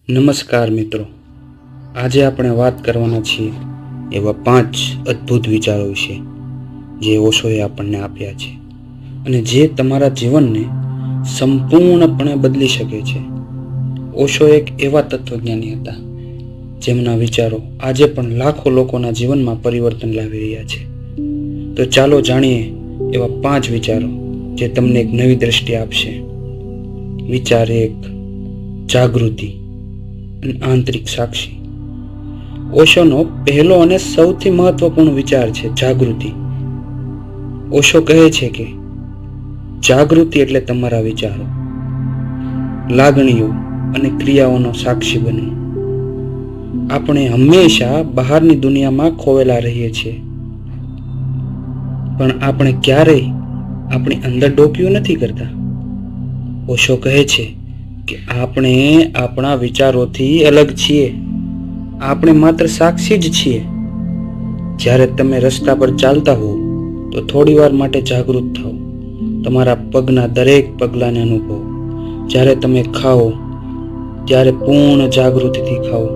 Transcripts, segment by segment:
નમસ્કાર મિત્રો, આજે આપણે વાત કરવાના છીએ એવા 5 અદ્ભુત વિચારો વિશે જે ઓશોએ આપણને આપ્યા છે અને જે તમારા જીવનને સંપૂર્ણપણે બદલી શકે છે. ઓશો એક એવા તત્વજ્ઞાની હતા જેમના વિચારો આજે પણ લાખો લોકોના જીવનમાં પરિવર્તન લાવી રહ્યા છે. તો ચાલો જાણીએ એવા 5 વિચારો જે તમને એક નવી દ્રષ્ટિ આપશે. વિચાર 1, જાગૃતિ અને આંતરિક સાક્ષી. ઓશોનો પહેલો અને સૌથી મહત્વપૂર્ણ વિચાર છે જાગૃતિ. ઓશો કહે છે કે જાગૃતિ એટલે તમારા વિચારો, લાગણીઓ અને ક્રિયાઓનો સાક્ષી બનવું. આપણે હંમેશા બહારની દુનિયામાં ખોવેલા રહીએ છીએ, પણ આપણે ક્યારેય આપણી અંદર ડોક્યું નથી કરતા. ઓશો કહે છે કે આપણે આપણા વિચારોથી અલગ છીએ. આપણે માત્ર સાક્ષી જ છીએ. જ્યારે તમે રસ્તા પર ચાલતા હો તો થોડી વાર માટે જાગૃત થાઓ. તમારા પગના દરેક પગલાંને અનુભવો. જ્યારે તમે ખાઓ ત્યારે પૂર્ણ જાગૃતિથી ખાઓ.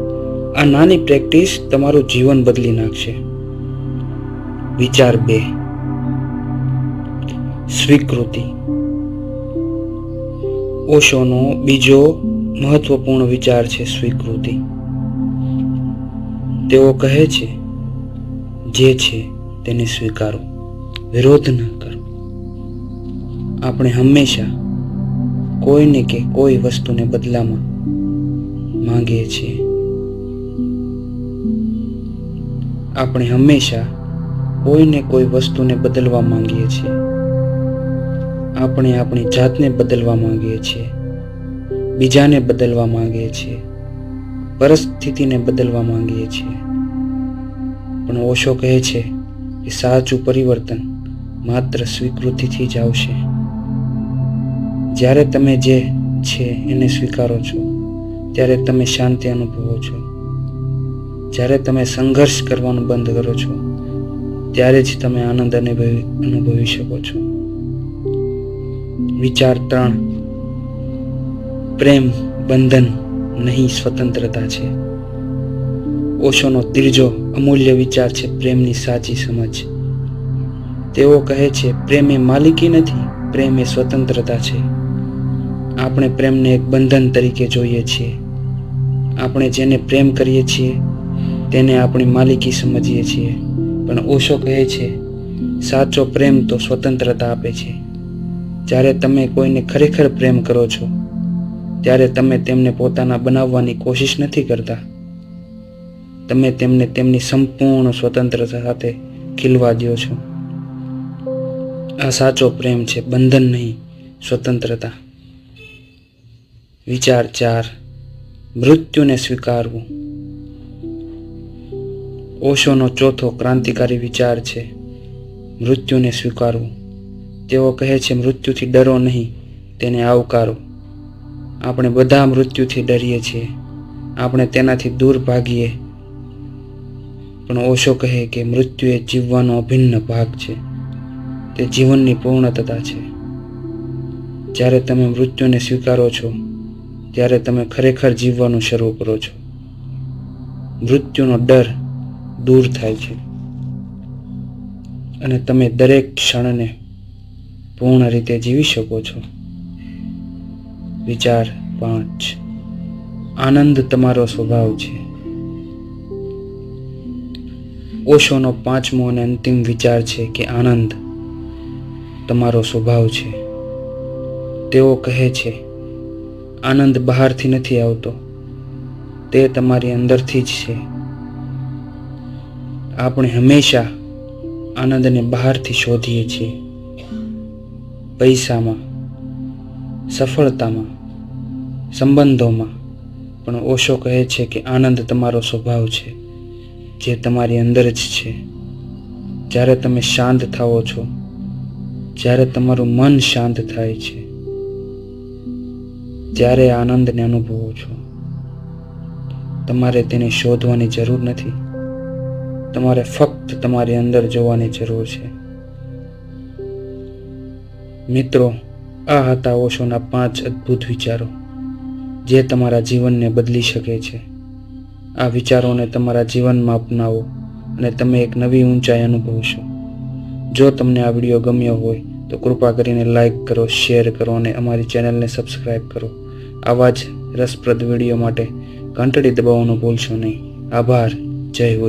આ નાની પ્રેક્ટિસ તમારું જીવન બદલી નાખશે. વિચાર 2, સ્વીકૃતિ. ઓશોનો બીજો મહત્વપૂર્ણ વિચાર છે સ્વીકૃતિ. તેઓ કહે છે જે છે તેને સ્વીકારો, વિરોધ ન કરો. આપણે હંમેશા કોઈને કે કોઈ વસ્તુને બદલામાં માંગીએ છીએ. આપણે હંમેશા કોઈને કોઈ વસ્તુને બદલવા માંગીએ છીએ. આપણે આપણી જાતને બદલવા માંગીએ છીએ, બીજાને બદલવા માંગીએ છીએ, પરિસ્થિતિને બદલવા માંગીએ છીએ. પણ ઓશો કહે છે કે સાચું પરિવર્તન માત્ર સ્વીકૃતિથી જ આવશે. જ્યારે તમે જે છે એને સ્વીકારો છો ત્યારે તમે શાંતિ અનુભવો છો. જ્યારે તમે સંઘર્ષ કરવાનું બંધ કરો છો ત્યારે જ તમે આનંદ અનુભવી શકો છો. વિચાર 3, પ્રેમ બંધન નહીં સ્વતંત્રતા છે. ઓશોનો ત્રીજો અમૂલ્ય વિચાર છે પ્રેમની સાચી સમજ. તેઓ કહે છે પ્રેમ એ માલિકી નથી, પ્રેમ એ સ્વતંત્રતા છે. આપણે પ્રેમને એક બંધન તરીકે જોઈએ છીએ. આપણે જેને પ્રેમ કરીએ છીએ તેને આપણી માલિકી સમજીએ છીએ. પણ ઓશો કહે છે સાચો પ્રેમ તો સ્વતંત્રતા આપે છે. જ્યારે તમે કોઈને ખરેખર પ્રેમ કરો છો ત્યારે તમે તેમને પોતાના બનાવવાની કોશિશ નથી કરતા. તમે તેમને તેમની સંપૂર્ણ સ્વતંત્રતા સાથે ખીલવા દો છો. આ સાચો પ્રેમ છે, બંધન નહીં, સ્વતંત્રતા. વિચાર 4, મૃત્યુને સ્વીકારવું. ઓશોનો ચોથો ક્રાંતિકારી વિચાર છે મૃત્યુને સ્વીકારવું. તેઓ કહે છે મૃત્યુથી ડરો નહીં, તેને આવકારો. આપણે બધા મૃત્યુથી ડરીએ છીએ, આપણે તેનાથી દૂર ભાગીએ. પણ ઓશો કહે કે મૃત્યુ એ જીવવાનો અભિન્ન ભાગ છે. તે જીવનની પૂર્ણતા છે. જ્યારે તમે મૃત્યુને સ્વીકારો છો ત્યારે તમે ખરેખર જીવવાનું શરૂ કરો છો. મૃત્યુનો ડર દૂર થાય છે અને તમે દરેક ક્ષણને પૂર્ણ રીતે જીવી શકો છો. વિચાર 5, આનંદ તમારો સ્વભાવ છે. ઓશોનો 5મો અને અંતિમ વિચાર છે કે આનંદ તમારો સ્વભાવ છે. તેઓ કહે છે આનંદ બહારથી નથી આવતો, તે તમારી અંદરથી જ છે. આપણે હંમેશા આનંદને બહારથી શોધીએ છીએ, પૈસામાં, સફળતામાં, સંબંધોમાં. પણ ઓશો કહે છે કે આનંદ તમારો સ્વભાવ છે, જે તમારી અંદર જ છે. જ્યારે તમે શાંત થાઓ છો, જ્યારે તમારું મન શાંત થાય છે, ત્યારે આનંદને અનુભવો છો. તમારે તેને શોધવાની જરૂર નથી. તમારે ફક્ત તમારી અંદર જોવાની જરૂર છે. મિત્રો, આ હતા ઓશોના 5 અદ્ભુત વિચારો. જે તમારા જીવનને બદલી શકે છે. આ વિચારોને તમારા જીવનમાં અપનાવો અને તમે એક નવી ઊંચાઈ અનુભવશો. જો તમને આ વિડીયો ગમ્યો હોય તો કૃપા કરીને લાઈક કરો, શેર કરો અને અમારી ચેનલને સબસ્ક્રાઈબ કરો. આવા જ રસપ્રદ વિડીયો માટે ઘંટડી દબાવવાનું ભૂલશો નહીં. આભાર. જય હો.